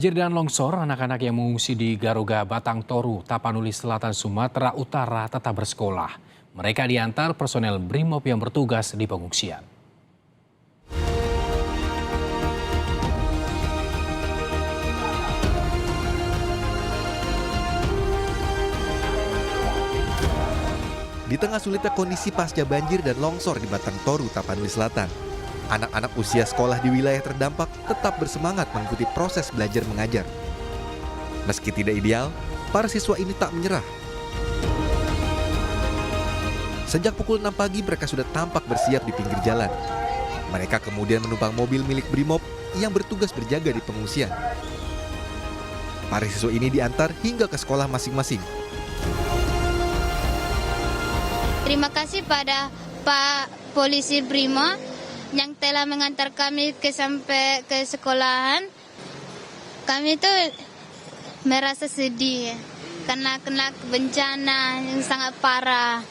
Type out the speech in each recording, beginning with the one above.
Banjir dan longsor, anak-anak yang mengungsi di Garuga, Batang Toru, Tapanuli Selatan, Sumatera Utara tetap bersekolah. Mereka diantar personel BRIMOB yang bertugas di pengungsian. Di tengah sulitnya kondisi pasca banjir dan longsor di Batang Toru, Tapanuli Selatan, anak-anak usia sekolah di wilayah terdampak tetap bersemangat mengikuti proses belajar mengajar. Meski tidak ideal, para siswa ini tak menyerah. Sejak pukul 6 pagi mereka sudah tampak bersiap di pinggir jalan. Mereka kemudian menumpang mobil milik BRIMOB yang bertugas berjaga di pengungsian. Para siswa ini diantar hingga ke sekolah masing-masing. Terima kasih pada Pak Polisi BRIMOB yang telah mengantar kami sampai ke sekolahan. Kami itu merasa sedih karena kena bencana yang sangat parah.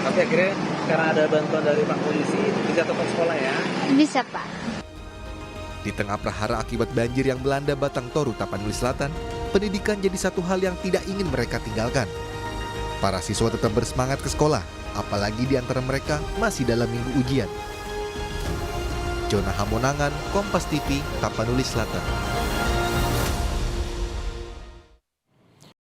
Tapi akhirnya karena ada bantuan dari Pak Polisi bisa tetap sekolah ya? Bisa, Pak. Di tengah prahara akibat banjir yang melanda Batang Toru, Tapanuli Selatan, pendidikan jadi satu hal yang tidak ingin mereka tinggalkan. Para siswa tetap bersemangat ke sekolah, apalagi di antara mereka masih dalam minggu ujian. Jonah Hamonangan, Kompas TV, Tapanuli Selatan.